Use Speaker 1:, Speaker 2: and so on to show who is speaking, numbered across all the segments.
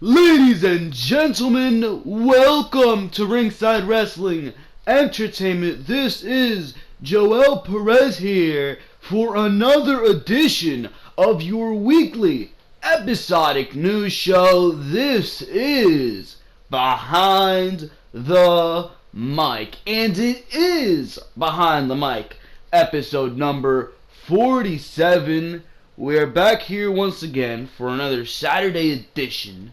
Speaker 1: Ladies and gentlemen, welcome to Ringside Wrestling Entertainment. This is Joel Perez here for another edition of your weekly episodic news show. This is Behind the Mic, and it is Behind the Mic, episode number 47. We're back here once again for another Saturday edition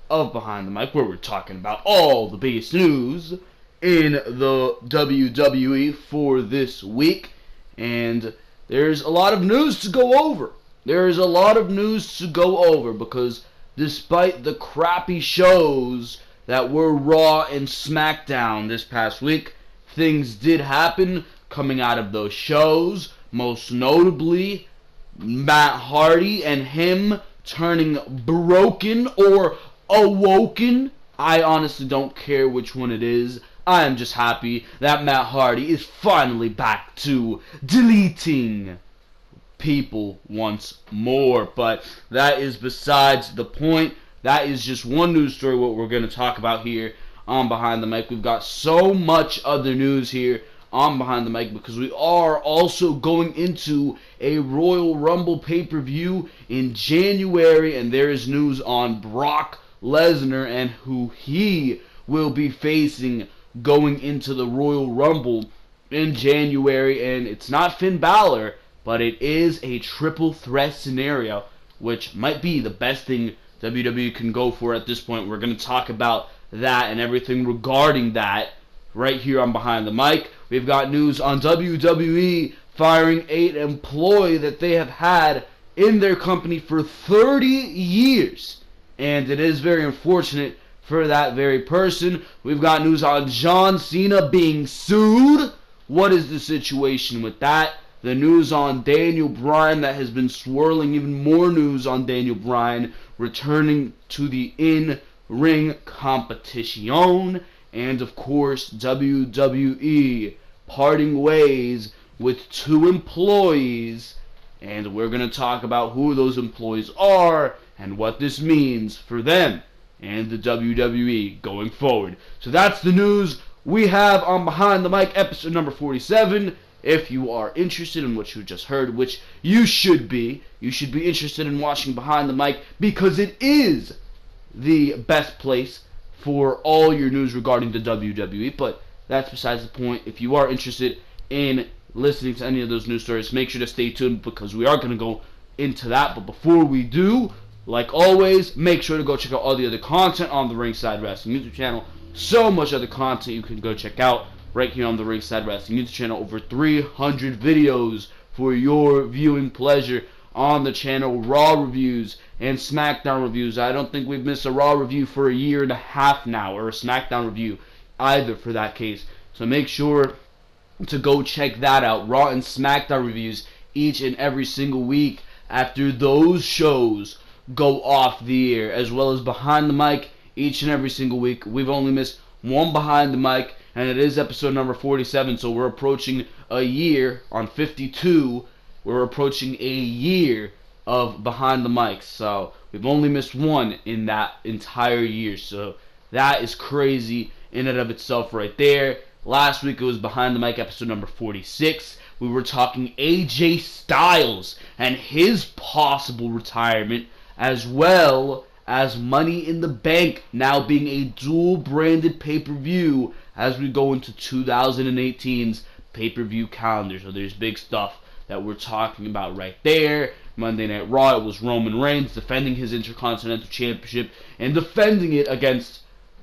Speaker 1: of Behind the Mic, where we're talking about all the biggest news in the WWE for this week. And there's a lot of news to go over. There's a lot of news to go over because despite the crappy shows that were Raw and Smackdown this past week, things did happen coming out of those shows. Most notably, Matt Hardy and him turning broken or awoken. I honestly don't care which one it is. I am just happy that Matt Hardy is finally back to deleting people once more. But that is besides the point. That is just one news story what we're going to talk about here on Behind the Mic. We've got so much other news here on Behind the Mic because we are also going into a Royal Rumble pay-per-view in January, and there is news on Brock Lesnar and who he will be facing going into the Royal Rumble in January. And it's not Finn Balor, but it is a triple threat scenario, which might be the best thing WWE can go for at this point. We're going to talk about that and everything regarding that right here on Behind the Mic. We've got news on WWE firing an employee that they have had in their company for 30 years. And it is very unfortunate for that very person. We've got news on John Cena being sued. What is the situation with that? The news on Daniel Bryan that has been swirling, even more news on Daniel Bryan returning to the in-ring competition. And of course, WWE parting ways with two employees. And we're going to talk about who those employees are and what this means for them and the WWE going forward. So that's the news we have on Behind the Mic, episode number 47. If you are interested in what you just heard, which you should be interested in watching Behind the Mic because it is the best place for all your news regarding the WWE. But that's besides the point. If you are interested in listening to any of those news stories, make sure to stay tuned because we are going to go into that. But before we do, like always, make sure to go check out all the other content on the Ringside Wrestling YouTube channel. So much other content you can go check out right here on the Ringside Wrestling YouTube channel. Over 300 videos for your viewing pleasure on the channel. Raw reviews and Smackdown reviews. I don't think we've missed a Raw review for a year and a half now, or a Smackdown review either for that case. So make sure to go check that out. Raw and Smackdown reviews each and every single week after those shows go off the air, as well as Behind the Mic each and every single week. We've only missed one Behind the Mic, and it is episode number 47, so we're approaching a year on 52. We're approaching a year of Behind the Mic, so we've only missed one in that entire year, so that is crazy in and of itself right there. Last week it was Behind the Mic episode number 46. We were talking AJ Styles and his possible retirement, as well as Money in the Bank now being a dual-branded pay-per-view as we go into 2018's pay-per-view calendar. So there's big stuff that we're talking about right there. Monday Night Raw, it was Roman Reigns defending his Intercontinental Championship and defending it against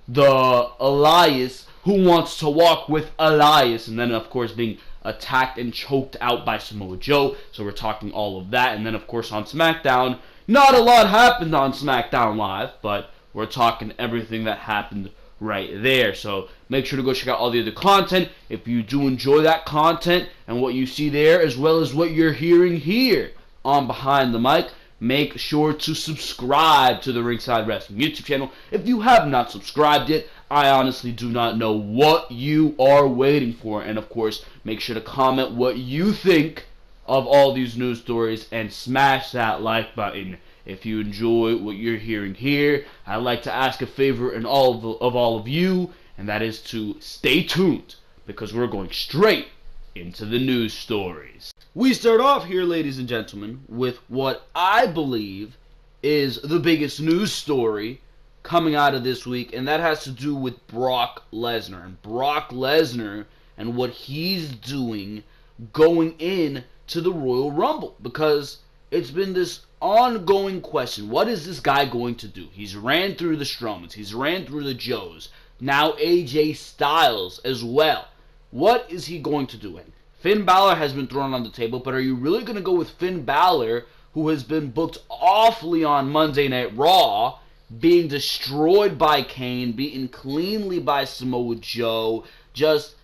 Speaker 1: the Elias, who wants to walk with Elias, and then of course being attacked and choked out by Samoa Joe. So we're talking all of that. And then of course on SmackDown, not a lot happened on SmackDown Live, but we're talking everything that happened right there. So make sure to go check out all the other content if you do enjoy that content and what you see there, as well as what you're hearing here on Behind the Mic. Make sure to subscribe to the Ringside Wrestling YouTube channel. If you have not subscribed yet, I honestly do not know what you are waiting for. And of course, make sure to comment what you think of all these news stories and smash that like button if you enjoy what you're hearing here. I'd like to ask a favor of all of you, and that is to stay tuned because we're going straight into the news stories. We start off here, ladies and gentlemen, with what I believe is the biggest news story coming out of this week, and that has to do with Brock Lesnar. And Brock Lesnar and what he's doing going in to the Royal Rumble, because it's been this ongoing question. What is this guy going to do? He's ran through the Strowmans. He's ran through the Joes. Now AJ Styles as well. What is he going to do? And Finn Balor has been thrown on the table, but are you really going to go with Finn Balor, who has been booked awfully on Monday Night Raw, being destroyed by Kane, beaten cleanly by Samoa Joe, just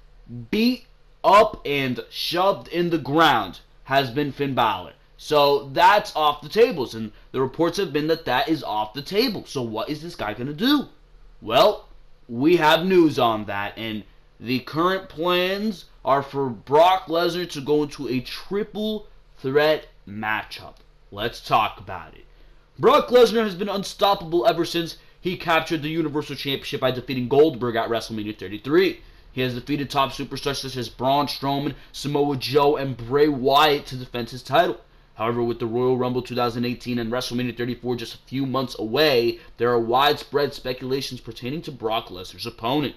Speaker 1: beat up and shoved in the ground has been Finn Balor. So that's off the tables, and the reports have been that is off the table. So what is this guy going to do? Well, we have news on that, and the current plans are for Brock Lesnar to go into a triple threat matchup. Let's talk about it. Brock Lesnar has been unstoppable ever since he captured the Universal Championship by defeating Goldberg at WrestleMania 33. He has defeated top superstars such as Braun Strowman, Samoa Joe, and Bray Wyatt to defend his title. However, with the Royal Rumble 2018 and WrestleMania 34 just a few months away, there are widespread speculations pertaining to Brock Lesnar's opponent.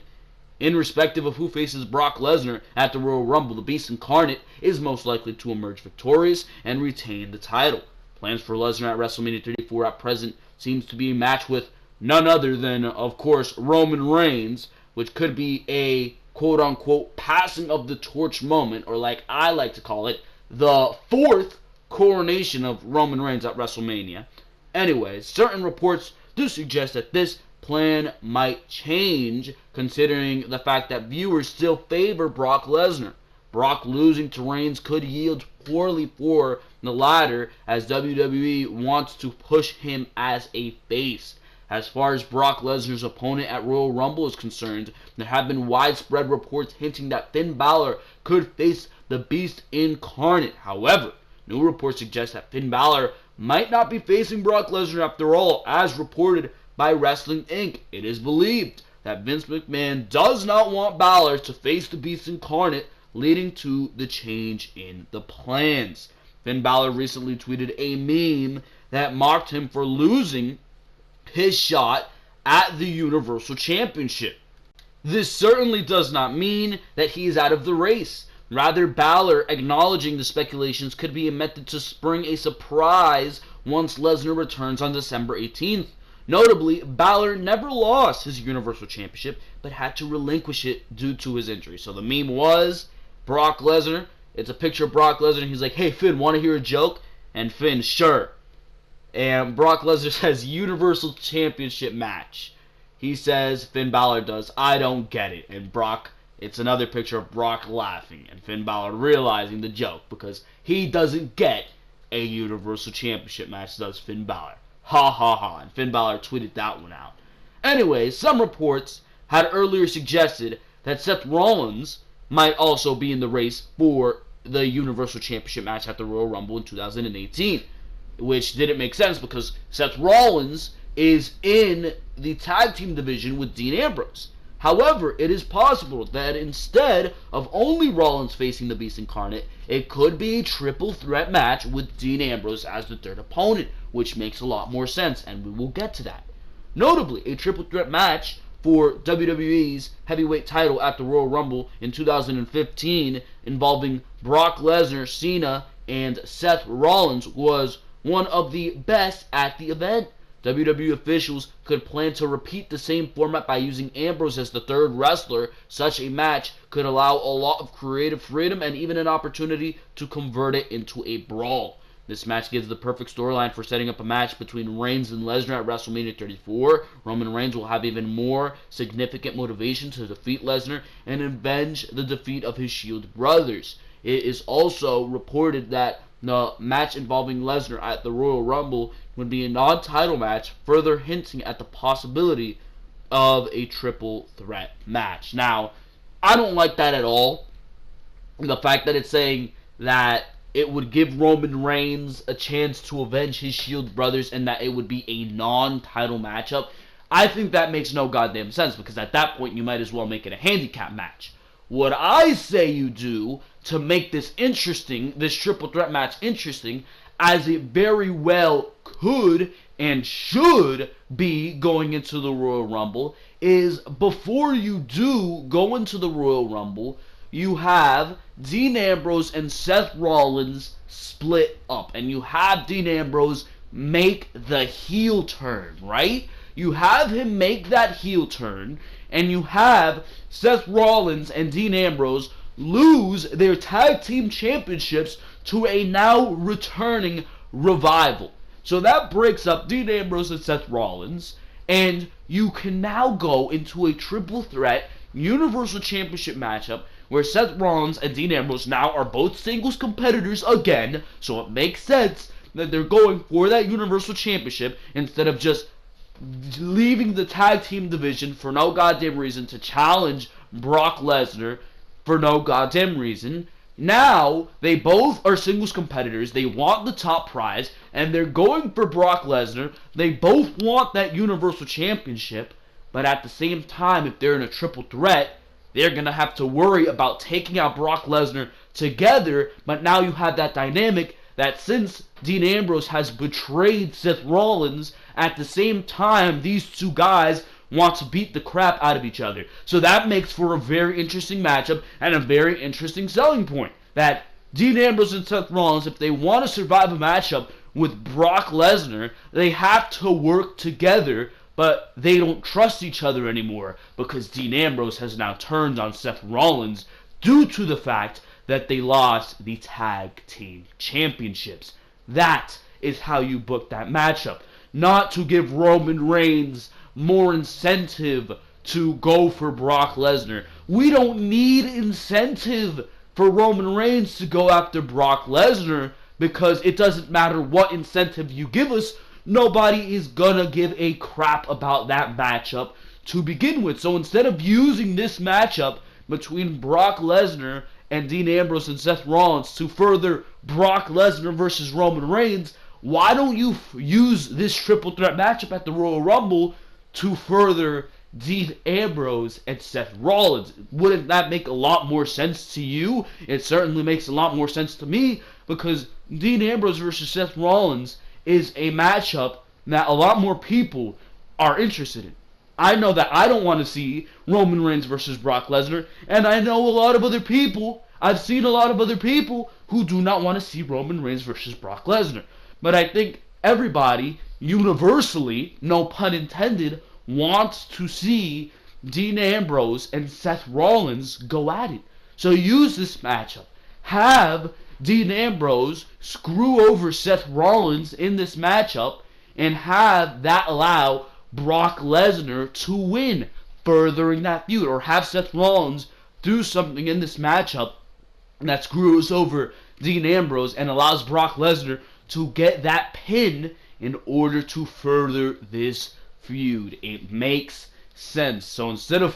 Speaker 1: Irrespective of who faces Brock Lesnar at the Royal Rumble, the Beast Incarnate is most likely to emerge victorious and retain the title. Plans for Lesnar at WrestleMania 34 at present seems to be a match with none other than, of course, Roman Reigns, which could be a quote-unquote passing of the torch moment, or like I like to call it, the fourth coronation of Roman Reigns at WrestleMania. Anyways, certain reports do suggest that this plan might change, considering the fact that viewers still favor Brock Lesnar. Brock losing to Reigns could yield poorly for the latter, as WWE wants to push him as a face. As far as Brock Lesnar's opponent at Royal Rumble is concerned, there have been widespread reports hinting that Finn Balor could face the Beast Incarnate. However, new reports suggest that Finn Balor might not be facing Brock Lesnar after all, as reported by Wrestling Inc. It is believed that Vince McMahon does not want Balor to face the Beast Incarnate, leading to the change in the plans. Finn Balor recently tweeted a meme that mocked him for losing his shot at the Universal Championship. This certainly does not mean that he is out of the race. Rather, Balor acknowledging the speculations could be a method to spring a surprise once Lesnar returns on December 18th. Notably, Balor never lost his Universal Championship, but had to relinquish it due to his injury. So the meme was Brock Lesnar. It's a picture of Brock Lesnar, and he's like, "Hey Finn, want to hear a joke?" And Finn, "Sure." And Brock Lesnar says, "Universal Championship match." He says, Finn Balor does, "I don't get it." And Brock, it's another picture of Brock laughing, and Finn Balor realizing the joke, because he doesn't get a Universal Championship match, does Finn Balor. Ha ha ha. And Finn Balor tweeted that one out. Anyways, some reports had earlier suggested that Seth Rollins might also be in the race for the Universal Championship match at the Royal Rumble in 2018. Which didn't make sense because Seth Rollins is in the tag team division with Dean Ambrose. However, it is possible that instead of only Rollins facing the Beast Incarnate, it could be a triple threat match with Dean Ambrose as the third opponent, which makes a lot more sense, and we will get to that. Notably, a triple threat match for WWE's heavyweight title at the Royal Rumble in 2015 involving Brock Lesnar, Cena, and Seth Rollins was one of the best at the event. WWE officials could plan to repeat the same format by using Ambrose as the third wrestler. Such a match could allow a lot of creative freedom and even an opportunity to convert it into a brawl. This match gives the perfect storyline for setting up a match between Reigns and Lesnar at WrestleMania 34. Roman Reigns will have even more significant motivation to defeat Lesnar and avenge the defeat of his Shield brothers. It is also reported that the match involving Lesnar at the Royal Rumble would be a non-title match, further hinting at the possibility of a triple threat match. Now, I don't like that at all. The fact that it's saying that it would give Roman Reigns a chance to avenge his Shield brothers, and that it would be a non-title matchup, I think that makes no goddamn sense, because at that point you might as well make it a handicap match. What I say you do to make this interesting, this triple threat match interesting, as it very well could and should be going into the Royal Rumble, is before you do go into the Royal Rumble, you have Dean Ambrose and Seth Rollins split up, and you have Dean Ambrose make the heel turn, right? You have him make that heel turn, and you have Seth Rollins and Dean Ambrose lose their tag team championships to a now returning Revival. So that breaks up Dean Ambrose and Seth Rollins, and you can now go into a triple threat Universal Championship matchup where Seth Rollins and Dean Ambrose now are both singles competitors again, so it makes sense that they're going for that Universal Championship instead of just leaving the tag team division for no goddamn reason to challenge Brock Lesnar for no goddamn reason. Now, they both are singles competitors, they want the top prize, and they're going for Brock Lesnar. They both want that Universal Championship, but at the same time, if they're in a triple threat, they're going to have to worry about taking out Brock Lesnar together, but now you have that dynamic that since Dean Ambrose has betrayed Seth Rollins, at the same time, these two guys want to beat the crap out of each other. So that makes for a very interesting matchup and a very interesting selling point. That Dean Ambrose and Seth Rollins, if they want to survive a matchup with Brock Lesnar, they have to work together, but they don't trust each other anymore because Dean Ambrose has now turned on Seth Rollins due to the fact that they lost the tag team championships. That is how you book that matchup. Not to give Roman Reigns more incentive to go for Brock Lesnar. We don't need incentive for Roman Reigns to go after Brock Lesnar because it doesn't matter what incentive you give us, nobody is gonna give a crap about that matchup to begin with. So instead of using this matchup between Brock Lesnar and Dean Ambrose and Seth Rollins to further Brock Lesnar versus Roman Reigns, why don't you use this triple threat matchup at the Royal Rumble to further Dean Ambrose and Seth Rollins? Wouldn't that make a lot more sense to you? It certainly makes a lot more sense to me, because Dean Ambrose versus Seth Rollins is a matchup that a lot more people are interested in. I know that I don't want to see Roman Reigns versus Brock Lesnar, and I know a lot of other people, I've seen a lot of other people who do not want to see Roman Reigns versus Brock Lesnar. But I think everybody, universally, no pun intended, wants to see Dean Ambrose and Seth Rollins go at it. So use this matchup. Have Dean Ambrose screw over Seth Rollins in this matchup, and have that allow Brock Lesnar to win, furthering that feud. Or have Seth Rollins do something in this matchup that screws over Dean Ambrose and allows Brock Lesnar to get that pin in order to further this feud. It makes sense. So instead of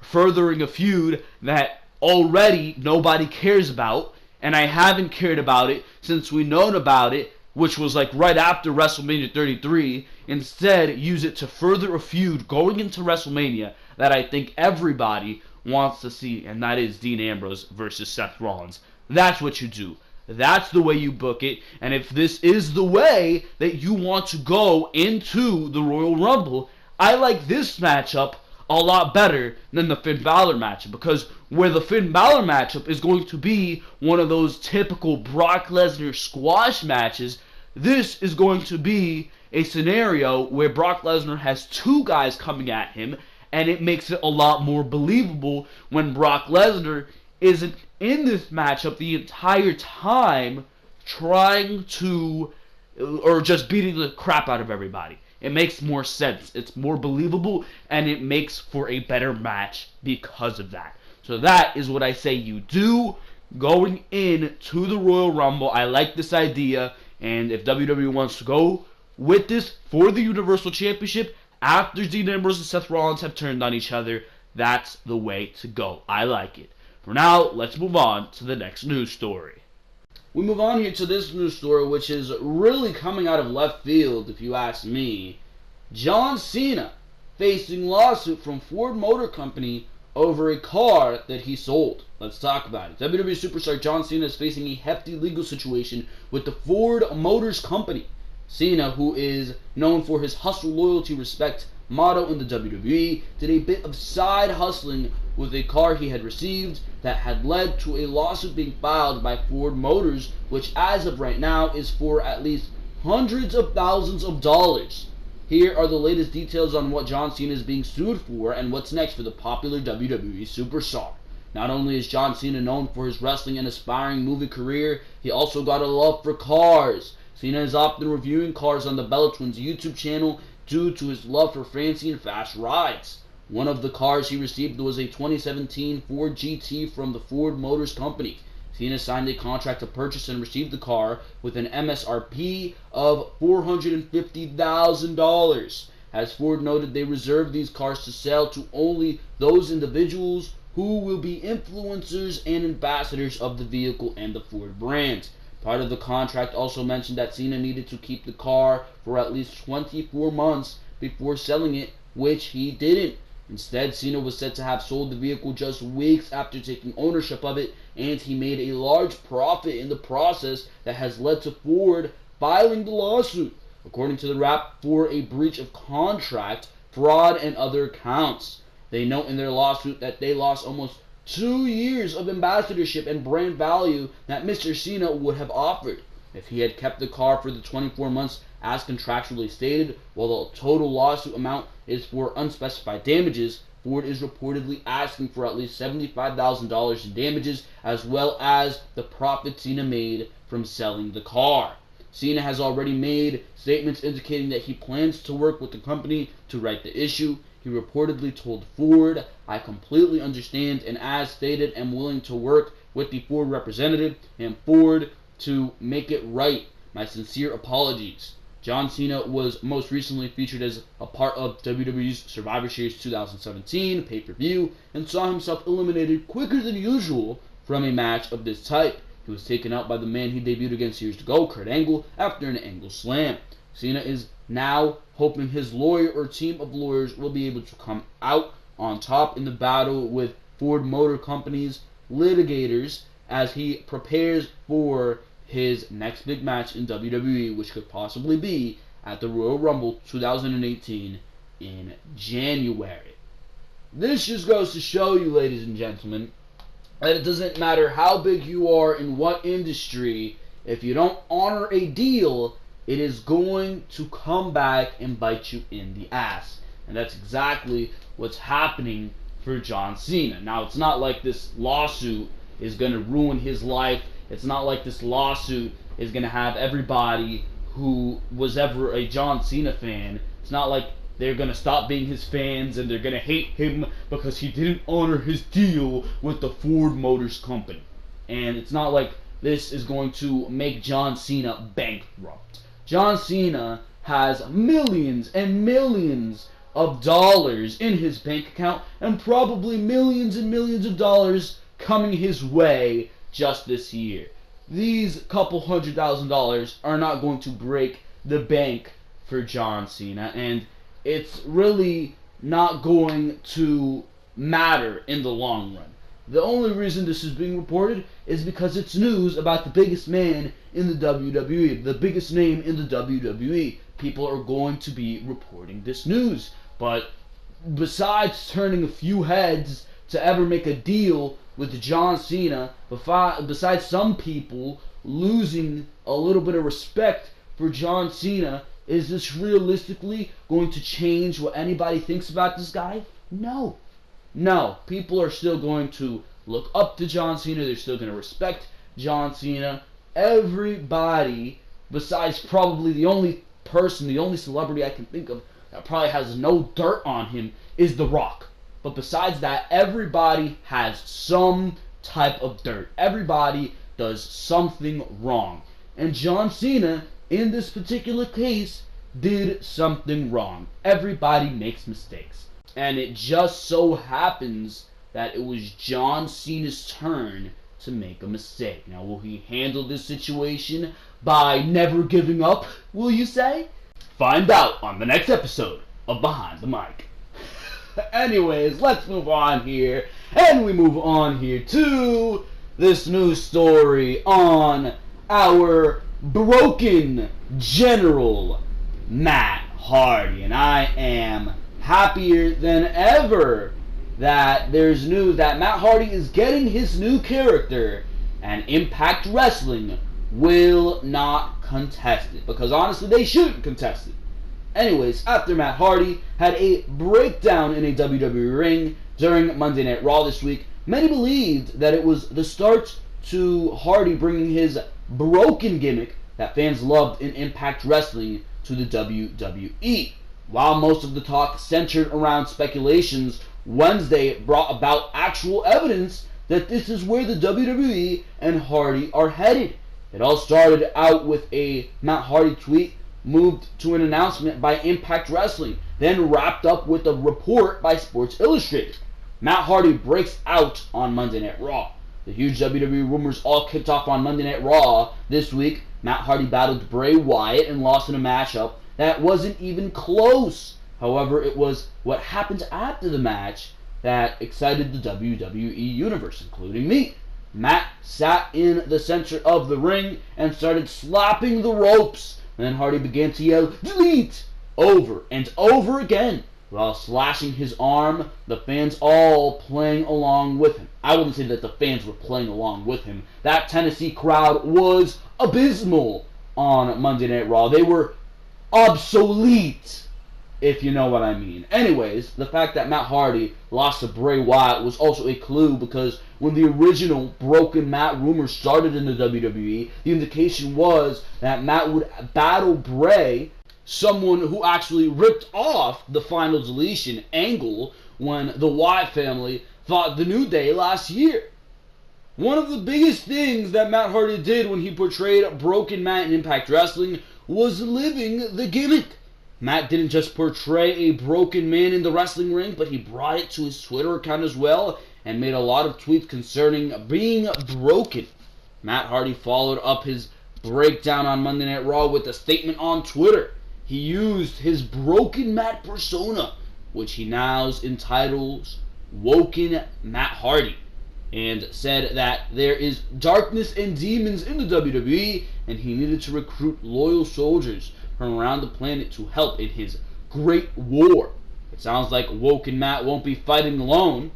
Speaker 1: furthering a feud that already nobody cares about, and I haven't cared about it since we known about it, which was like right after WrestleMania 33, instead use it to further a feud going into WrestleMania that I think everybody wants to see, and that is Dean Ambrose versus Seth Rollins. That's what you do. That's the way you book it. And if this is the way that you want to go into the Royal Rumble, I like this matchup a lot better than the Finn Balor matchup, because where the Finn Balor matchup is going to be one of those typical Brock Lesnar squash matches, this is going to be a scenario where Brock Lesnar has two guys coming at him, and it makes it a lot more believable when Brock Lesnar isn't in this matchup the entire time trying to, or just beating the crap out of everybody. It makes more sense. It's more believable, and it makes for a better match because of that. So that is what I say you do going in to the Royal Rumble. I like this idea, and if WWE wants to go with this for the Universal Championship after Dean Ambrose and Seth Rollins have turned on each other, that's the way to go. I like it. For now, let's move on to the next news story. We move on here to this news story, which is really coming out of left field, if you ask me. John Cena facing lawsuit from Ford Motor Company over a car that he sold. Let's talk about it. WWE superstar John Cena is facing a hefty legal situation with the Ford Motors Company. Cena, who is known for his hustle, loyalty, respect motto in the WWE, did a bit of side hustling with a car he had received that had led to a lawsuit being filed by Ford Motors, which as of right now is for at least hundreds of thousands of dollars. Here are the latest details on what John Cena is being sued for and what's next for the popular WWE superstar. Not only is John Cena known for his wrestling and aspiring movie career, he also got a love for cars. Cena is often reviewing cars on the Bella Twins YouTube channel due to his love for fancy and fast rides. One of the cars he received was a 2017 Ford GT from the Ford Motors Company. Cena signed a contract to purchase and receive the car with an MSRP of $450,000. As Ford noted, they reserve these cars to sell to only those individuals who will be influencers and ambassadors of the vehicle and the Ford brand. Part of the contract also mentioned that Cena needed to keep the car for at least 24 months before selling it, which he didn't. Instead, Cena was said to have sold the vehicle just weeks after taking ownership of it, and he made a large profit in the process that has led to Ford filing the lawsuit, according to the rap, for a breach of contract, fraud, and other counts. They note in their lawsuit that they lost almost 2 years of ambassadorship and brand value that Mr. Cena would have offered if he had kept the car for the 24 months as contractually stated. While the total lawsuit amount is for unspecified damages, Ford is reportedly asking for at least $75,000 in damages, as well as the profit Cena made from selling the car. Cena has already made statements indicating that he plans to work with the company to right the issue. He reportedly told Ford, "I completely understand and as stated am willing to work with the Ford representative and Ford to make it right. My sincere apologies." John Cena was most recently featured as a part of WWE's Survivor Series 2017 pay-per-view and saw himself eliminated quicker than usual from a match of this type. He was taken out by the man he debuted against years ago, Kurt Angle, after an Angle slam. Cena is now hoping his lawyer or team of lawyers will be able to come out on top in the battle with Ford Motor Company's litigators as he prepares for his next big match in WWE, which could possibly be at the Royal Rumble 2018 in January. This just goes to show you, ladies and gentlemen, that it doesn't matter how big you are in what industry, if you don't honor a deal, it is going to come back and bite you in the ass. And that's exactly what's happening for John Cena. Now, it's not like this lawsuit is going to ruin his life. It's not like this lawsuit is going to have everybody who was ever a John Cena fan. It's not like they're going to stop being his fans and they're going to hate him because he didn't honor his deal with the Ford Motors Company. And it's not like this is going to make John Cena bankrupt. John Cena has millions and millions of dollars in his bank account and probably millions and millions of dollars coming his way just this year. These couple $100,000 are not going to break the bank for John Cena, and it's really not going to matter in the long run. The only reason this is being reported is because it's news about the biggest man in the WWE, the biggest name in the WWE. People are going to be reporting this news. But besides turning a few heads to ever make a deal with John Cena, besides some people losing a little bit of respect for John Cena, is this realistically going to change what anybody thinks about this guy? No. No, people are still going to look up to John Cena. They're still going to respect John Cena. Everybody, besides probably the only person, the only celebrity I can think of that probably has no dirt on him, is The Rock. But besides that, everybody has some type of dirt. Everybody does something wrong. And John Cena, in this particular case, did something wrong. Everybody makes mistakes. And it just so happens that it was John Cena's turn to make a mistake. Now, will he handle this situation by never giving up, will you say? Find out on the next episode of Behind the Mic. Anyways, let's move on here. And we move on here to this news story on our broken general, Matt Hardy. And I am happier than ever that there's news that Matt Hardy is getting his new character, and Impact Wrestling will not contest it. Because honestly, they shouldn't contest it. Anyways, after Matt Hardy had a breakdown in a WWE ring during Monday Night Raw this week, many believed that it was the start to Hardy bringing his broken gimmick that fans loved in Impact Wrestling to the WWE. While most of the talk centered around speculations, Wednesday brought about actual evidence that this is where the WWE and Hardy are headed. It all started out with a Matt Hardy tweet, moved to an announcement by Impact Wrestling, then wrapped up with a report by Sports Illustrated. Matt Hardy breaks out on Monday Night Raw. The huge WWE rumors all kicked off on Monday Night Raw this week. Matt Hardy battled Bray Wyatt and lost in a matchup that wasn't even close. However, it was what happened after the match that excited the WWE Universe, including me. Matt sat in the center of the ring and started slapping the ropes. And then Hardy began to yell, "Delete!" over and over again, while slashing his arm, the fans all playing along with him. I wouldn't say that the fans were playing along with him. That Tennessee crowd was abysmal on Monday Night Raw. They were obsolete, if you know what I mean. Anyways, the fact that Matt Hardy lost to Bray Wyatt was also a clue, because when the original Broken Matt rumor started in the WWE, the indication was that Matt would battle Bray, someone who actually ripped off the Final Deletion angle when the Wyatt family fought the New Day last year. One of the biggest things that Matt Hardy did when he portrayed Broken Matt in Impact Wrestling was living the gimmick. Matt didn't just portray a broken man in the wrestling ring, but he brought it to his Twitter account as well, and made a lot of tweets concerning being broken. Matt Hardy followed up his breakdown on Monday Night Raw with a statement on Twitter. He used his Broken Matt persona, which he now entitles Woken Matt Hardy, and said that there is darkness and demons in the WWE, and he needed to recruit loyal soldiers from around the planet to help in his great war. It sounds like Woken Matt won't be fighting alone.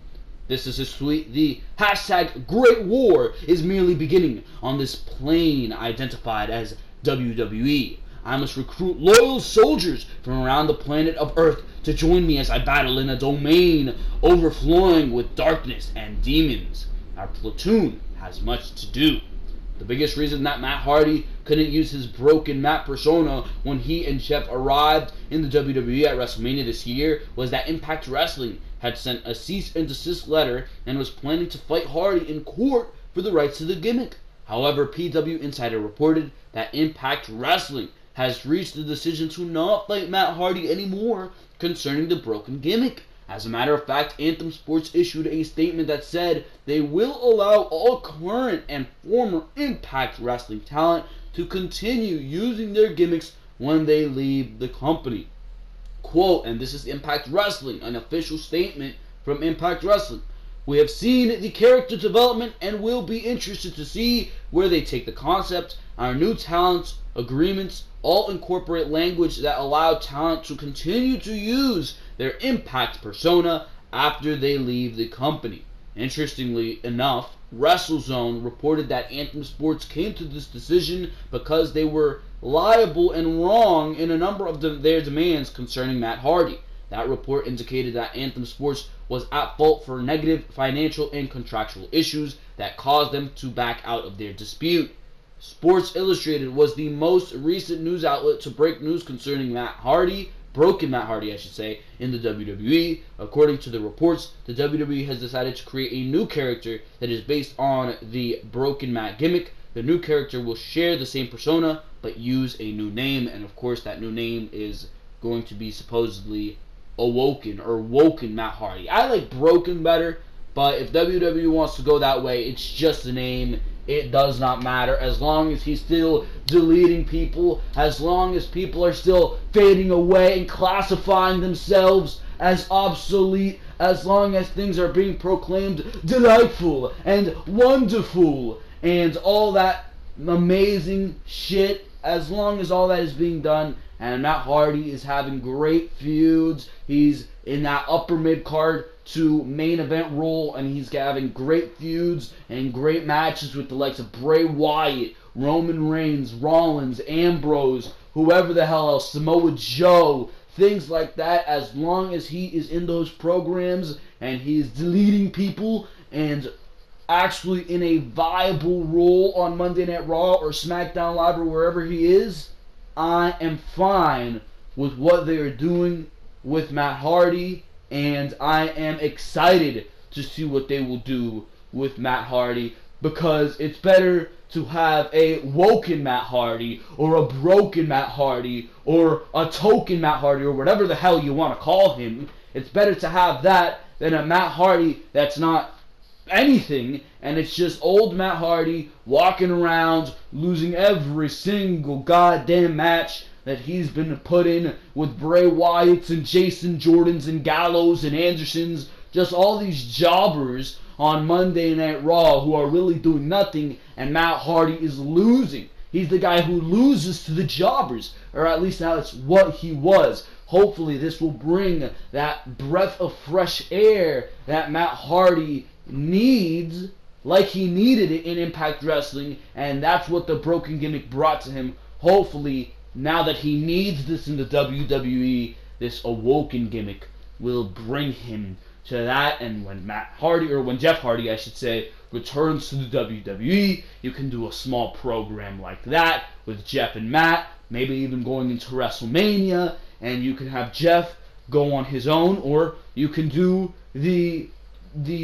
Speaker 1: This is his tweet. The hashtag Great War is merely beginning on this plane identified as WWE. I must recruit loyal soldiers from around the planet of Earth to join me as I battle in a domain overflowing with darkness and demons. Our platoon has much to do. The biggest reason that Matt Hardy couldn't use his Broken Matt persona when he and Jeff arrived in the WWE at WrestleMania this year was that Impact Wrestling had sent a cease and desist letter and was planning to fight Hardy in court for the rights to the gimmick. However, PW Insider reported that Impact Wrestling has reached the decision to not fight Matt Hardy anymore concerning the broken gimmick. As a matter of fact, Anthem Sports issued a statement that said they will allow all current and former Impact Wrestling talent to continue using their gimmicks when they leave the company. Quote, and this is Impact Wrestling, an official statement from Impact Wrestling. We have seen the character development and will be interested to see where they take the concept. Our new talent agreements all incorporate language that allow talent to continue to use their Impact persona after they leave the company. Interestingly enough, WrestleZone reported that Anthem Sports came to this decision because they were liable and wrong in a number of their demands concerning Matt Hardy. That report indicated that Anthem Sports was at fault for negative financial and contractual issues that caused them to back out of their dispute. Sports Illustrated was the most recent news outlet to break news concerning Matt Hardy, Broken Matt Hardy, I should say, in the WWE. According to the reports, the WWE has decided to create a new character that is based on the Broken Matt gimmick. The new character will share the same persona, but use a new name, and of course that new name is going to be supposedly Awoken or Woken Matt Hardy. I like Broken better, But if WWE wants to go that way, it's just a name. It does not matter. As long as he's still deleting people, as long as people are still fading away and classifying themselves as obsolete, as long as things are being proclaimed delightful and wonderful and all that amazing shit, as long as all that is being done and Matt Hardy is having great feuds, he's in that upper mid card to main event role, and he's having great feuds and great matches with the likes of Bray Wyatt, Roman Reigns, Rollins, Ambrose, whoever the hell else, Samoa Joe, things like that. As long as he is in those programs and he's deleting people and actually in a viable role on Monday Night Raw or SmackDown Live or wherever he is, I am fine with what they are doing with Matt Hardy, and I am excited to see what they will do with Matt Hardy, because it's better to have a woken Matt Hardy or a broken Matt Hardy or a token Matt Hardy or whatever the hell you want to call him. It's better to have that than a Matt Hardy that's not anything, and it's just old Matt Hardy walking around losing every single goddamn match that he's been put in with Bray Wyatts and Jason Jordans and Gallows and Andersons, just all these jobbers on Monday Night Raw who are really doing nothing, and Matt Hardy is losing. He's the guy who loses to the jobbers, or at least that's what he was. Hopefully this will bring that breath of fresh air that Matt Hardy needs, like he needed it in Impact Wrestling, and that's what the broken gimmick brought to him. Hopefully, now that he needs this in the WWE, this awoken gimmick will bring him to that, and when Jeff Hardy, I should say, returns to the WWE, you can do a small program like that with Jeff and Matt, maybe even going into WrestleMania, and you can have Jeff go on his own, or you can do the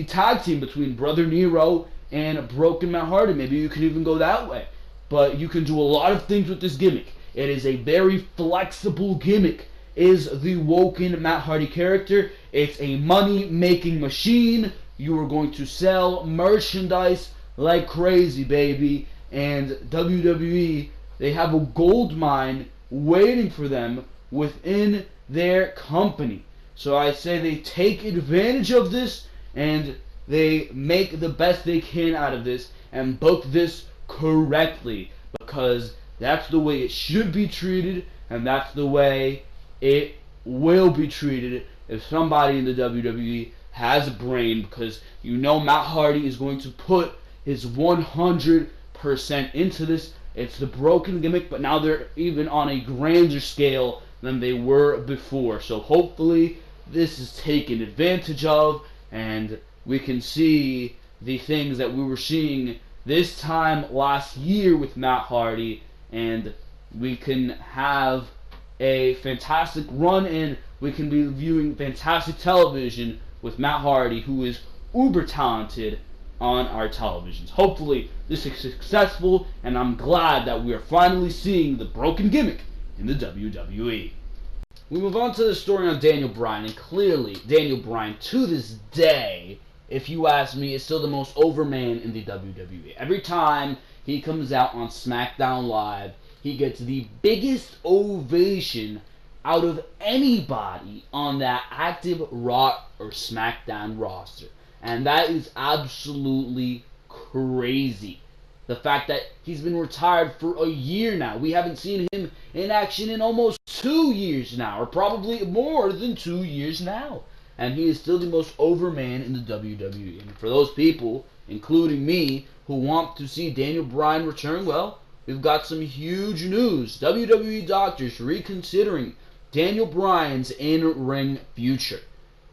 Speaker 1: tag team between Brother Nero and Broken Matt Hardy. Maybe you can even go that way. But you can do a lot of things with this gimmick. It is a very flexible gimmick, is the woken Matt Hardy character. It's a money-making machine. You are going to sell merchandise like crazy, baby. And WWE, they have a gold mine waiting for them within their company. So I say they take advantage of this, and they make the best they can out of this and book this correctly, because that's the way it should be treated, and that's the way it will be treated if somebody in the WWE has a brain, because you know Matt Hardy is going to put his 100% into this. It's the broken gimmick, but now they're even on a grander scale than they were before. So hopefully this is taken advantage of, and we can see the things that we were seeing this time last year with Matt Hardy, and we can have a fantastic run, and we can be viewing fantastic television with Matt Hardy, who is uber talented on our televisions. Hopefully this is successful, and I'm glad that we are finally seeing the broken gimmick in the WWE. We move on to the story on Daniel Bryan, and clearly Daniel Bryan, to this day, if you ask me, is still the most over man in the WWE. Every time he comes out on SmackDown Live, he gets the biggest ovation out of anybody on that active Raw or SmackDown roster. And that is absolutely crazy. The fact that he's been retired for a year now. We haven't seen him in action in almost 2 years now, or probably more than 2 years now. And he is still the most over man in the WWE. And for those people, including me, who want to see Daniel Bryan return, well, we've got some huge news. WWE doctors reconsidering Daniel Bryan's in-ring future.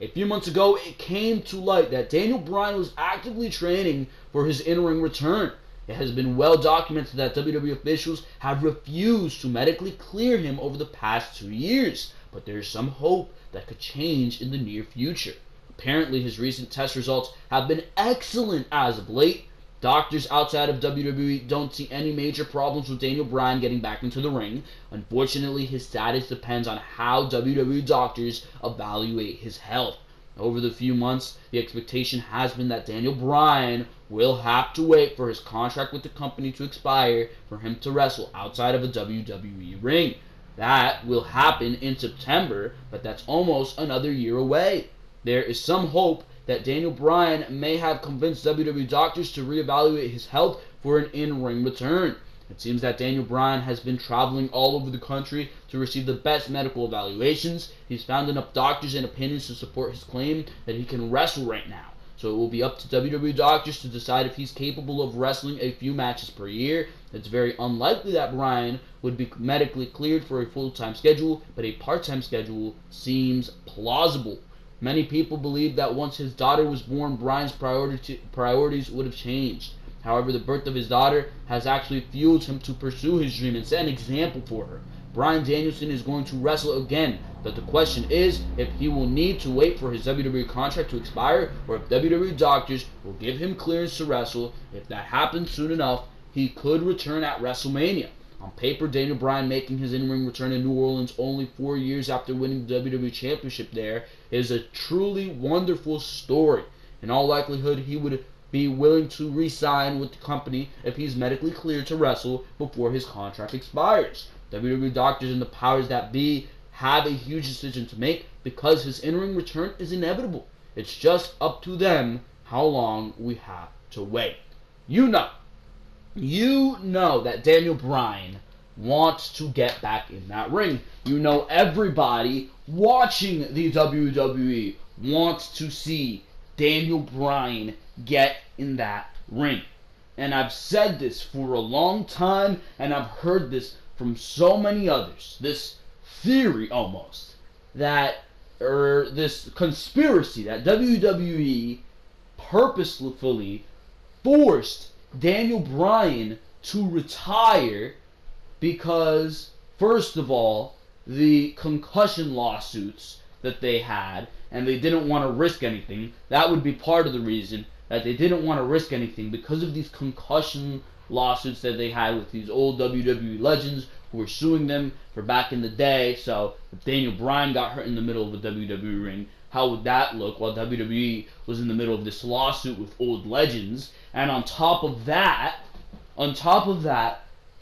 Speaker 1: A few months ago, it came to light that Daniel Bryan was actively training for his in-ring return. It has been well documented that WWE officials have refused to medically clear him over the past 2 years, but there is some hope that could change in the near future. Apparently, his recent test results have been excellent as of late. Doctors outside of WWE don't see any major problems with Daniel Bryan getting back into the ring. Unfortunately, his status depends on how WWE doctors evaluate his health. Over the few months, the expectation has been that Daniel Bryan will have to wait for his contract with the company to expire for him to wrestle outside of a WWE ring. That will happen in September, but that's almost another year away. There is some hope that Daniel Bryan may have convinced WWE doctors to reevaluate his health for an in-ring return. It seems that Daniel Bryan has been traveling all over the country to receive the best medical evaluations. He's found enough doctors and opinions to support his claim that he can wrestle right now. So it will be up to WWE doctors to decide if he's capable of wrestling a few matches per year. It's very unlikely that Bryan would be medically cleared for a full-time schedule, but a part-time schedule seems plausible. Many people believe that once his daughter was born, Bryan's priorities would have changed. However, the birth of his daughter has actually fueled him to pursue his dream and set an example for her. Bryan Danielson is going to wrestle again, but the question is if he will need to wait for his WWE contract to expire or if WWE doctors will give him clearance to wrestle. If that happens soon enough, he could return at WrestleMania. On paper, Daniel Bryan making his in-ring return in New Orleans only 4 years after winning the WWE Championship there is a truly wonderful story. In all likelihood, he would be willing to re-sign with the company if he's medically cleared to wrestle before his contract expires. WWE doctors and the powers that be have a huge decision to make because his in-ring return is inevitable. It's just up to them how long we have to wait. You know that Daniel Bryan wants to get back in that ring. You know everybody watching the WWE wants to see Daniel Bryan get in that ring. And I've said this for a long time, and I've heard this from so many others. This theory almost, or this conspiracy that WWE purposefully forced Daniel Bryan to retire because, first of all, the concussion lawsuits that they had, and they didn't want to risk anything. That would be part of the reason that they didn't want to risk anything because of these concussion lawsuits that they had with these old WWE legends who were suing them for back in the day. So if Daniel Bryan got hurt in the middle of a WWE ring, how would that look while WWE was in the middle of this lawsuit with old legends? And on top of that,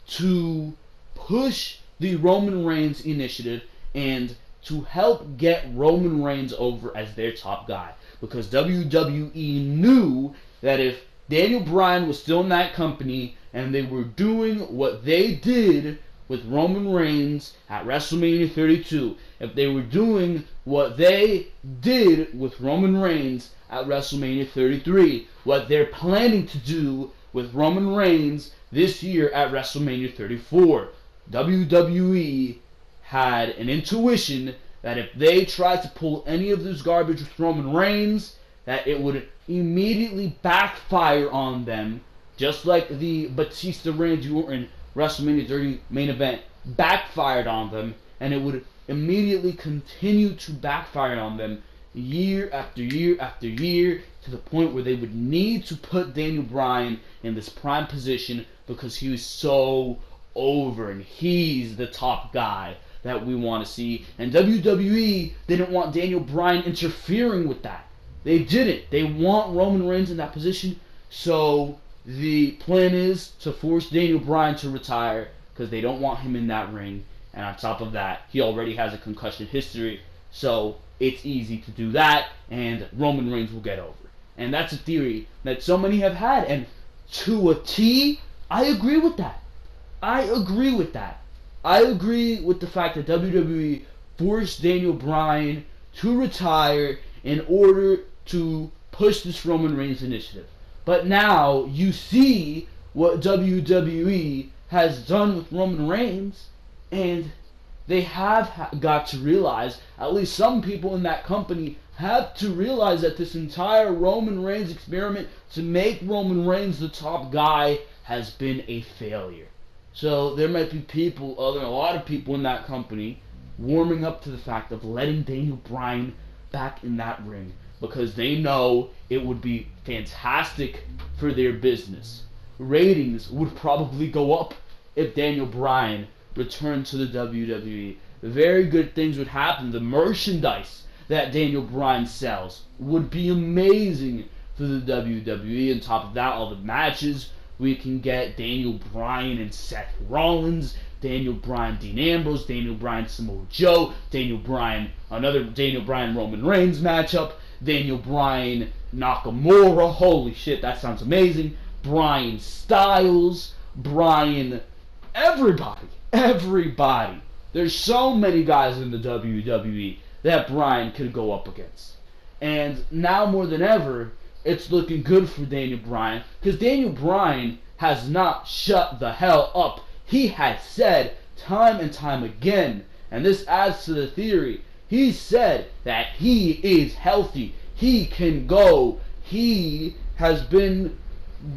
Speaker 1: to push the Roman Reigns initiative and to help get Roman Reigns over as their top guy. Because WWE knew that if Daniel Bryan was still in that company and they were doing what they did with Roman Reigns at WrestleMania 32, if they were doing what they did with Roman Reigns at WrestleMania 33, what they're planning to do with Roman Reigns this year at WrestleMania 34, WWE had an intuition that if they tried to pull any of this garbage with Roman Reigns, that it would immediately backfire on them, just like the Batista Randy Orton WrestleMania 30 main event backfired on them, and it would immediately continue to backfire on them year after year after year, to the point where they would need to put Daniel Bryan in this prime position because he was so over and he's the top guy that we want to see. And WWE didn't want Daniel Bryan interfering with that. They didn't. They want Roman Reigns in that position. So the plan is to force Daniel Bryan to retire because they don't want him in that ring. And on top of that, he already has a concussion history. So it's easy to do that and Roman Reigns will get over. And that's a theory that so many have had. And to a T, I agree with that. I agree with the fact that WWE forced Daniel Bryan to retire in order to push this Roman Reigns initiative. But now you see what WWE has done with Roman Reigns, and they have got to realize, at least some people in that company have to realize, that this entire Roman Reigns experiment to make Roman Reigns the top guy has been a failure. So there might be a lot of people in that company warming up to the fact of letting Daniel Bryan back in that ring because they know it would be fantastic for their business. Ratings would probably go up if Daniel Bryan returned to the WWE. Very good things would happen. The merchandise that Daniel Bryan sells would be amazing for the WWE. On top of that, all the matches we can get: Daniel Bryan and Seth Rollins, Daniel Bryan, Dean Ambrose, Daniel Bryan, Samoa Joe, Daniel Bryan, another Daniel Bryan, Roman Reigns matchup, Daniel Bryan, Nakamura, holy shit, that sounds amazing, Bryan Styles, Bryan, everybody. There's so many guys in the WWE that Bryan could go up against. And now more than ever, it's looking good for Daniel Bryan, because Daniel Bryan has not shut the hell up. He has said time and time again, and this adds to the theory, he said that he is healthy, he can go, he has been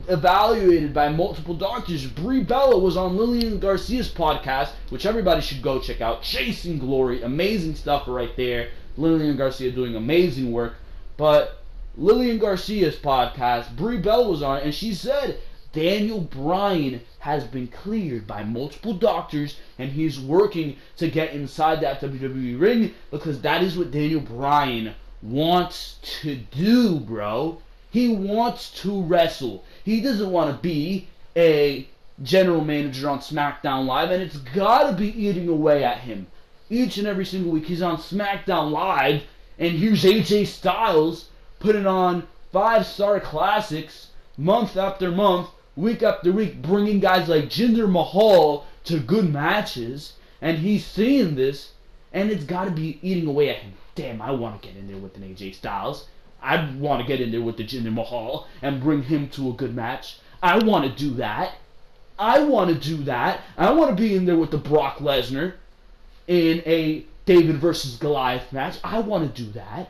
Speaker 1: evaluated by multiple doctors. Brie Bella was on Lillian Garcia's podcast, which everybody should go check out. Chasing Glory, amazing stuff right there. Lillian Garcia doing amazing work. But Lillian Garcia's podcast, Brie Bella was on it, and she said Daniel Bryan has been cleared by multiple doctors, and he's working to get inside that WWE ring, because that is what Daniel Bryan wants to do, bro. He wants to wrestle. He doesn't want to be a general manager on Smackdown Live, and it's got to be eating away at him. Each and every single week he's on Smackdown Live, and here's AJ Styles putting on 5-star classics month after month, week after week, bringing guys like Jinder Mahal to good matches, and he's seeing this, and it's got to be eating away at him. Damn, I want to get in there with an AJ Styles. I want to get in there with the Jinder Mahal and bring him to a good match. I want to do that. I want to do that. I want to be in there with the Brock Lesnar in a David versus Goliath match. I want to do that.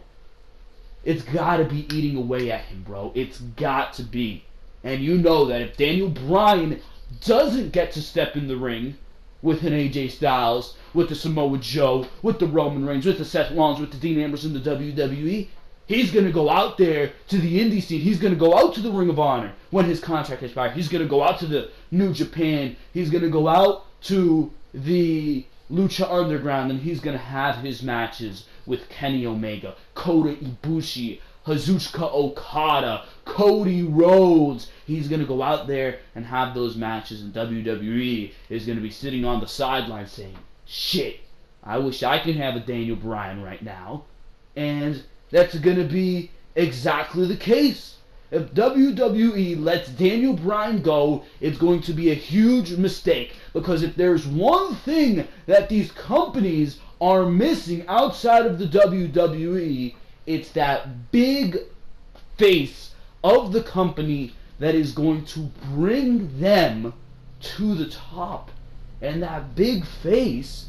Speaker 1: It's got to be eating away at him, bro. It's got to be. And you know that if Daniel Bryan doesn't get to step in the ring with an AJ Styles, with the Samoa Joe, with the Roman Reigns, with the Seth Rollins, with the Dean Ambrose in the WWE, he's going to go out there to the indie scene. He's going to go out to the Ring of Honor when his contract expires. He's going to go out to the New Japan. He's going to go out to the Lucha Underground, and he's going to have his matches with Kenny Omega, Kota Ibushi, Kazuchika Okada, Cody Rhodes. He's going to go out there and have those matches, and WWE is going to be sitting on the sidelines saying, shit, I wish I could have a Daniel Bryan right now. And that's going to be exactly the case. If WWE lets Daniel Bryan go, it's going to be a huge mistake. Because if there's one thing that these companies are missing outside of the WWE, it's that big face of the company that is going to bring them to the top. And that big face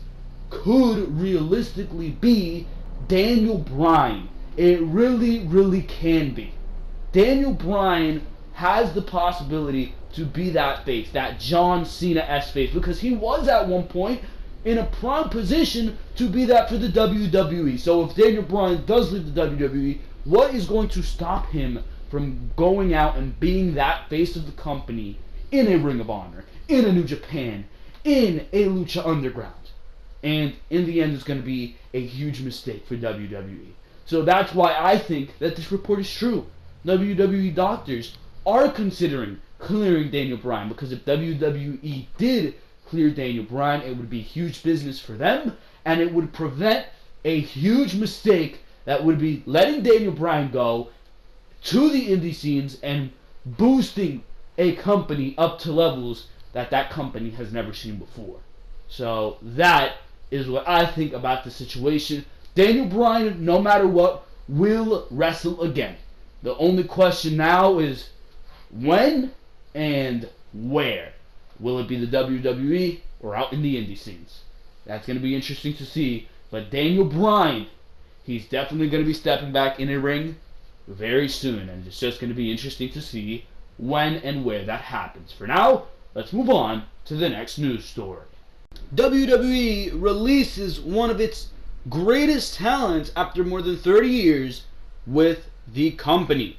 Speaker 1: could realistically be Daniel Bryan. It really, really can be. Daniel Bryan has the possibility to be that face, that John Cena-esque face, because he was at one point in a prime position to be that for the WWE. So if Daniel Bryan does leave the WWE, what is going to stop him from going out and being that face of the company in a Ring of Honor, in a New Japan, in a Lucha Underground? And in the end, it's going to be a huge mistake for WWE. So that's why I think that this report is true. WWE doctors are considering clearing Daniel Bryan, because if WWE did clear Daniel Bryan, it would be huge business for them, and it would prevent a huge mistake that would be letting Daniel Bryan go to the indie scenes and boosting a company up to levels that that company has never seen before. So that is what I think about the situation. Daniel Bryan, no matter what, will wrestle again. The only question now is when and where. Will it be the WWE or out in the indie scenes? That's going to be interesting to see. But Daniel Bryan, he's definitely going to be stepping back in a ring very soon. And it's just going to be interesting to see when and where that happens. For now, let's move on to the next news story. WWE releases one of its greatest talents after more than 30 years with the company.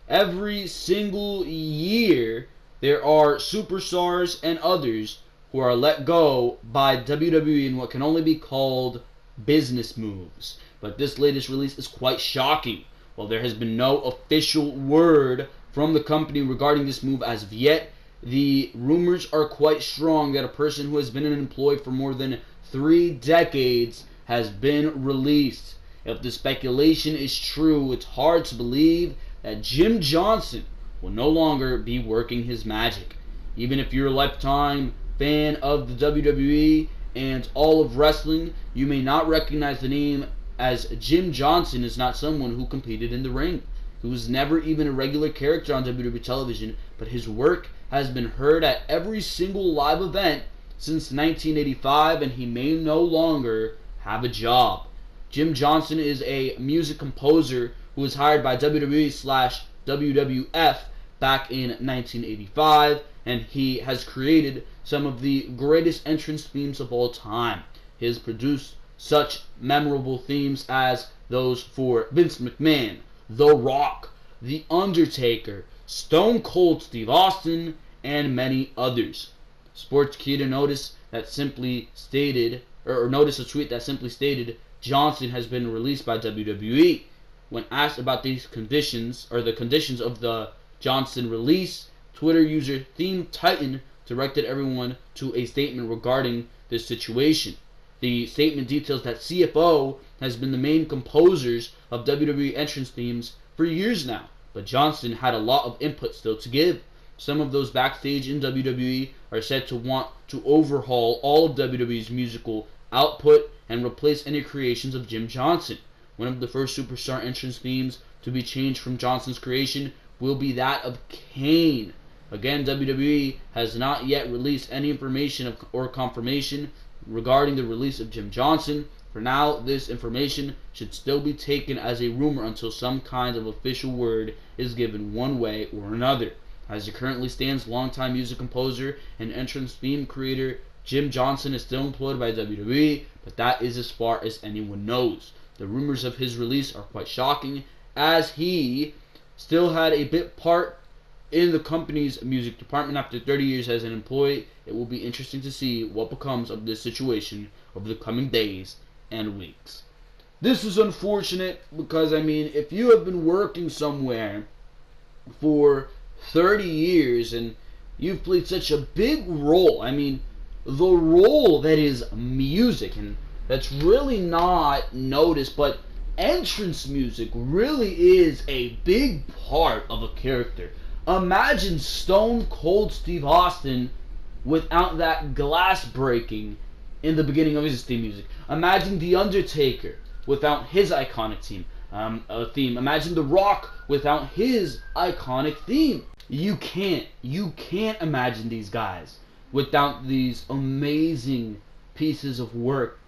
Speaker 1: Every single year, there are superstars and others who are let go by WWE in what can only be called business moves. But this latest release is quite shocking. While there has been no official word from the company regarding this move as of yet, the rumors are quite strong that a person who has been an employee for more than 3 decades has been released. If the speculation is true, it's hard to believe that Jim Johnson will no longer be working his magic. Even if you're a lifetime fan of the WWE and all of wrestling, you may not recognize the name, as Jim Johnson is not someone who competed in the ring. He was never even a regular character on WWE television, but his work has been heard at every single live event since 1985, and he may no longer have a job. Jim Johnson is a music composer who was hired by WWE/WWF back in 1985, and he has created some of the greatest entrance themes of all time. He has produced such memorable themes as those for Vince McMahon, The Rock, The Undertaker, Stone Cold Steve Austin, and many others. Sportskeeda noticed that simply stated, or noticed a tweet that simply stated, Johnson has been released by WWE. When asked about these conditions, or the conditions of the Johnson release, Twitter user Theme Titan directed everyone to a statement regarding this situation. The statement details that CFO has been the main composers of WWE entrance themes for years now, but Johnson had a lot of input still to give. Some of those backstage in WWE are said to want to overhaul all of WWE's musical output and replace any creations of Jim Johnson. One of the first superstar entrance themes to be changed from Johnson's creation will be that of Kane. Again, WWE has not yet released any information or confirmation regarding the release of Jim Johnson. For now, this information should still be taken as a rumor until some kind of official word is given one way or another. As it currently stands, longtime music composer and entrance theme creator Jim Johnson is still employed by WWE, but that is as far as anyone knows. The rumors of his release are quite shocking, as he still had a bit part in the company's music department after 30 years as an employee. It will be interesting to see what becomes of this situation over the coming days and weeks. This is unfortunate because, if you have been working somewhere for 30 years and you've played such a big role, the role that is music, and that's really not noticed, but entrance music really is a big part of a character. Imagine Stone Cold Steve Austin without that glass breaking in the beginning of his theme music. Imagine The Undertaker without his iconic theme. Imagine The Rock without his iconic theme. You can't imagine these guys without these amazing pieces of work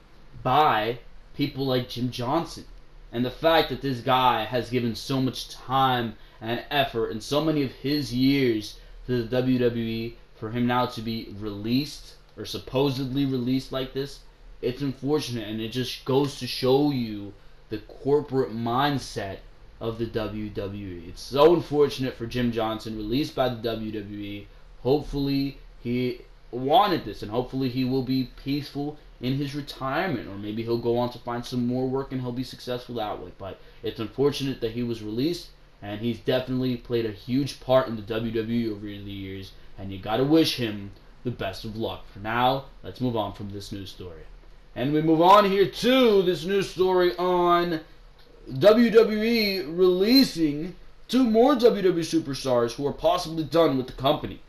Speaker 1: by people like Jim Johnson. And the fact that this guy has given so much time and effort and so many of his years to the WWE, for him now to be released or supposedly released like this, it's unfortunate, and it just goes to show you the corporate mindset of the WWE. It's so unfortunate for Jim Johnson, released by the WWE. Hopefully he wanted this, and hopefully he will be peaceful in his retirement, or maybe he'll go on to find some more work and he'll be successful that way. But it's unfortunate that he was released, and he's definitely played a huge part in the WWE over the years, and you gotta wish him the best of luck. For now, let's move on from this news story. And we move on here to this news story on WWE releasing 2 more WWE superstars who are possibly done with the company.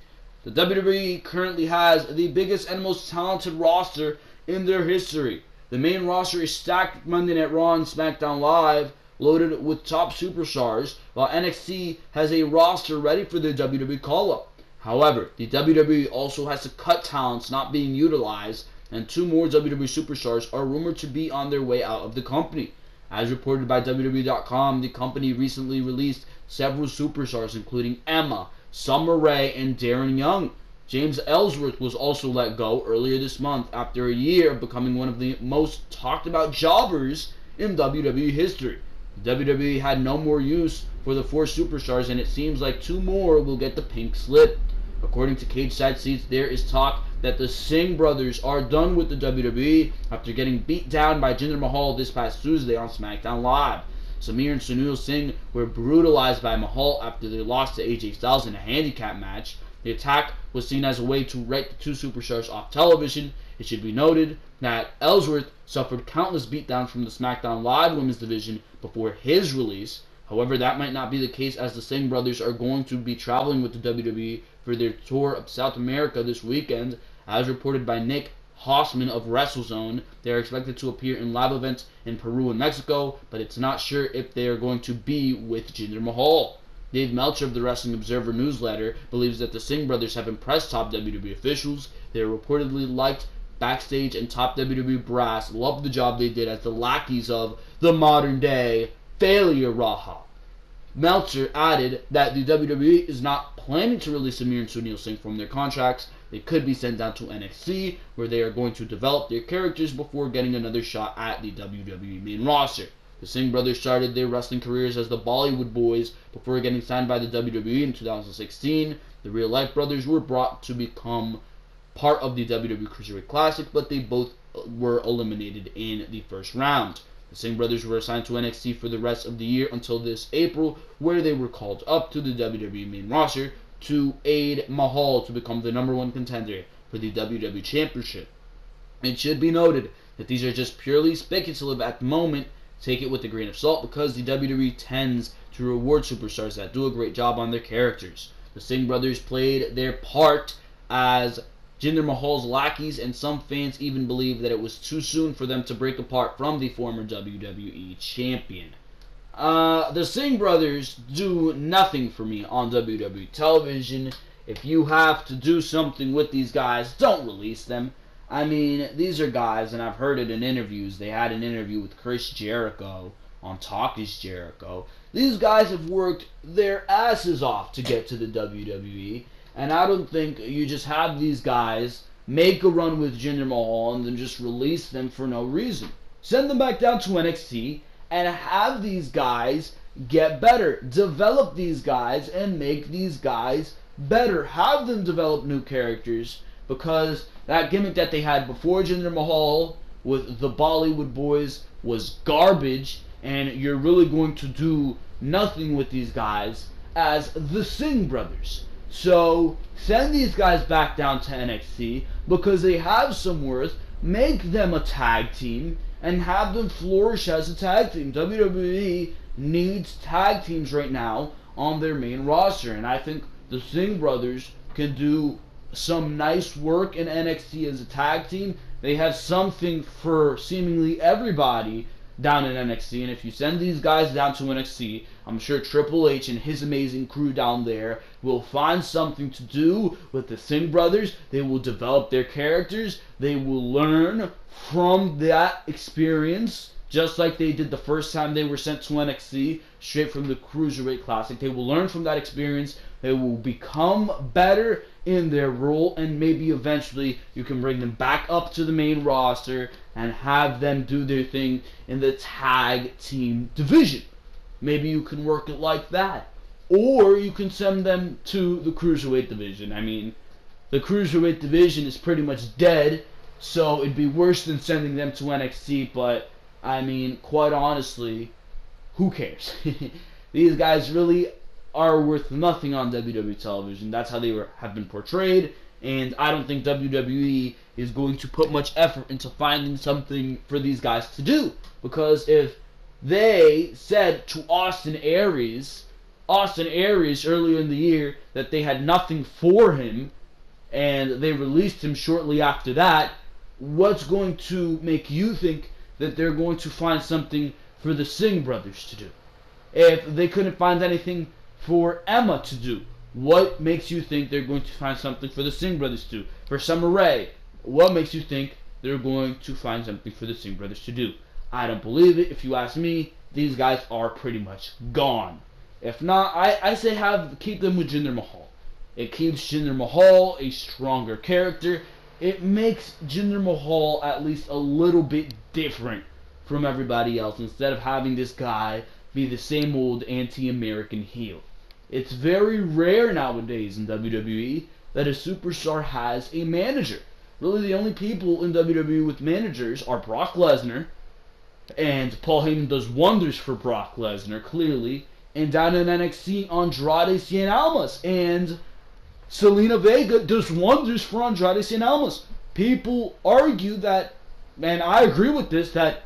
Speaker 1: The WWE currently has the biggest and most talented roster in their history. The main roster is stacked with Monday Night Raw and Smackdown Live, loaded with top superstars, while NXT has a roster ready for their WWE call-up. However, the WWE also has to cut talents not being utilized, and 2 more WWE superstars are rumored to be on their way out of the company. As reported by WWE.com, the company recently released several superstars, including Emma, Summer Rae, and Darren Young. James Ellsworth was also let go earlier this month after a year of becoming one of the most talked about jobbers in WWE history. The WWE had no more use for the 4 superstars, and it seems like 2 more will get the pink slip. According to Cage Side Seats, there is talk that the Singh brothers are done with the WWE after getting beat down by Jinder Mahal this past Tuesday on Smackdown Live. Samir and Sunil Singh were brutalized by Mahal after they lost to AJ Styles in a handicap match. The attack was seen as a way to write the two superstars off television. It should be noted that Ellsworth suffered countless beatdowns from the SmackDown Live women's division before his release. However, that might not be the case, as the Singh brothers are going to be traveling with the WWE for their tour of South America this weekend. As reported by Nick Hossman of WrestleZone, they are expected to appear in live events in Peru and Mexico, but it's not sure if they are going to be with Jinder Mahal. Dave Meltzer of the Wrestling Observer newsletter believes that the Singh brothers have impressed top WWE officials. They are reportedly liked backstage, and top WWE brass loved the job they did as the lackeys of the modern-day failure Raha. Meltzer added that the WWE is not planning to release Samir and Sunil Singh from their contracts. They could be sent down to NXT, where they are going to develop their characters before getting another shot at the WWE main roster. The Singh brothers started their wrestling careers as the Bollywood Boys before getting signed by the WWE in 2016. The real-life brothers were brought to become part of the WWE Cruiserweight Classic, but they both were eliminated in the first round. The Singh brothers were assigned to NXT for the rest of the year until this April, where they were called up to the WWE main roster to aid Mahal to become the number one contender for the WWE Championship. It should be noted that these are just purely speculative at the moment. Take it with a grain of salt, because the WWE tends to reward superstars that do a great job on their characters. The Singh brothers played their part as Jinder Mahal's lackeys, and some fans even believe that it was too soon for them to break apart from the former WWE champion. The Singh brothers do nothing for me on WWE television. If you have to do something with these guys, don't release them. I mean, these are guys, and I've heard it in interviews. They had an interview with Chris Jericho on Talk is Jericho. These guys have worked their asses off to get to the WWE, and I don't think you just have these guys make a run with Jinder Mahal and then just release them for no reason. Send them back down to NXT and have these guys get better. Develop these guys and make these guys better. Have them develop new characters, because that gimmick that they had before Jinder Mahal with the Bollywood Boys was garbage, and you're really going to do nothing with these guys as the Singh brothers. So send these guys back down to NXT because they have some worth. Make them a tag team and have them flourish as a tag team. WWE needs tag teams right now on their main roster, and I think the Singh brothers can do some nice work in NXT as a tag team. They have something for seemingly everybody down in NXT, and if you send these guys down to NXT, I'm sure Triple H and his amazing crew down there will find something to do with the Singh brothers. They will develop their characters. They will learn from that experience, just like they did the first time they were sent to NXT, straight from the Cruiserweight Classic. They will learn from that experience. They will become better in their role, and maybe eventually you can bring them back up to the main roster and have them do their thing in the tag team division. Maybe you can work it like that. Or you can send them to the Cruiserweight division. I mean, the Cruiserweight division is pretty much dead, so it'd be worse than sending them to NXT, but I mean, quite honestly, who cares? These guys really are worth nothing on WWE television. That's how they have been portrayed, and I don't think WWE is going to put much effort into finding something for these guys to do, because if they said to Austin Aries earlier in the year that they had nothing for him, and they released him shortly after that, what's going to make you think that they're going to find something for the Singh brothers to do? If they couldn't find anything for Emma to do, what makes you think they're going to find something for the Singh brothers to do? For Summer Rae, what makes you think they're going to find something for the Singh brothers to do? I don't believe it. If you ask me, these guys are pretty much gone. If not, I say keep them with Jinder Mahal. It keeps Jinder Mahal a stronger character. It makes Jinder Mahal at least a little bit different from everybody else, instead of having this guy be the same old anti-American heel. It's very rare nowadays in WWE that a superstar has a manager. Really, the only people in WWE with managers are Brock Lesnar, and Paul Heyman does wonders for Brock Lesnar, clearly, and down in NXT, Andrade Cien Almas, and Selena Vega does wonders for Andrade Cien Almas. People argue that, and I agree with this, that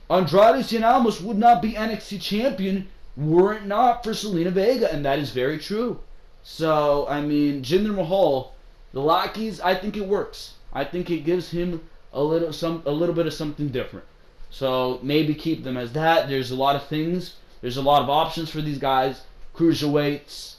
Speaker 1: Andrade Cien Almas would not be NXT champion were it not for Selena Vega, and that is very true. So, I mean, Jinder Mahal, the lackeys, I think it works. I think it gives him a little bit of something different. So maybe keep them as that. There's a lot of things. There's a lot of options for these guys. Cruiserweights,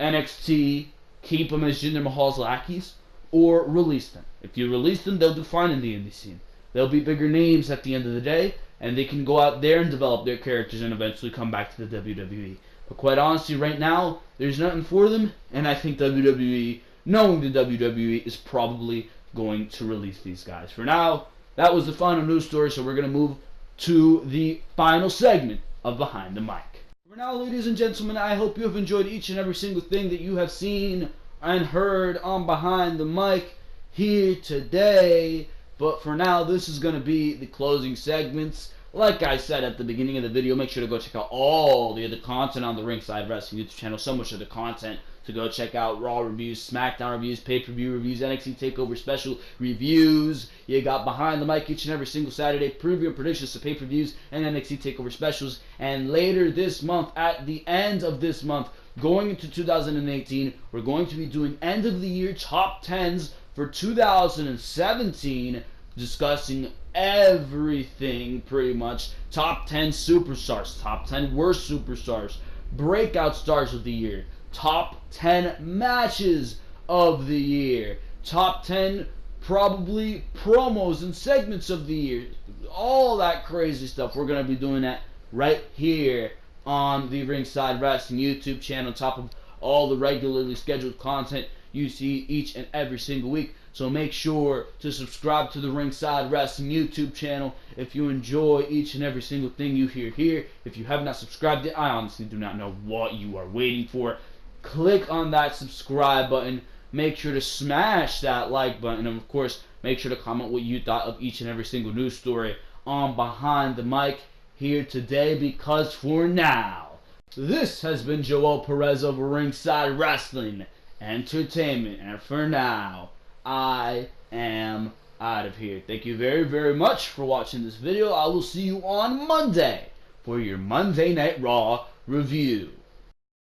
Speaker 1: NXT, keep them as Jinder Mahal's lackeys, or release them. If you release them, they'll do fine in the indie scene. They'll be bigger names at the end of the day, and they can go out there and develop their characters and eventually come back to the WWE. But quite honestly, right now, there's nothing for them, and I think WWE, knowing the WWE, is probably going to release these guys. For now, that was the final news story, so we're going to move to the final segment of Behind the Mic. For now, ladies and gentlemen, I hope you have enjoyed each and every single thing that you have seen and heard on Behind the Mic here today. But for now, this is going to be the closing segments. Like I said at the beginning of the video, make sure to go check out all the other content on the Ringside Wrestling YouTube channel. So much of the content to go check out: Raw reviews, Smackdown reviews, pay-per-view reviews, NXT TakeOver special reviews. You got Behind the Mic each and every single Saturday, preview and predictions to pay-per-views and NXT TakeOver specials. And later this month, at the end of this month, going into 2018, we're going to be doing end-of-the-year top 10s for 2017, discussing everything pretty much. Top 10 superstars, top 10 worst superstars, breakout stars of the year, top 10 matches of the year, top 10 probably promos and segments of the year, all that crazy stuff. We're going to be doing that right here on the Ringside Wrestling YouTube channel, on top of all the regularly scheduled content you see each and every single week. So make sure to subscribe to the Ringside Wrestling YouTube channel if you enjoy each and every single thing you hear here. If you have not subscribed yet, I honestly do not know what you are waiting for. Click on that subscribe button. Make sure to smash that like button. And of course, make sure to comment what you thought of each and every single news story on Behind the Mic here today. Because for now, this has been Joel Perez of Ringside Wrestling Entertainment. And for now, I am out of here. Thank you very, very much for watching this video. I will see you on Monday for your Monday Night Raw review.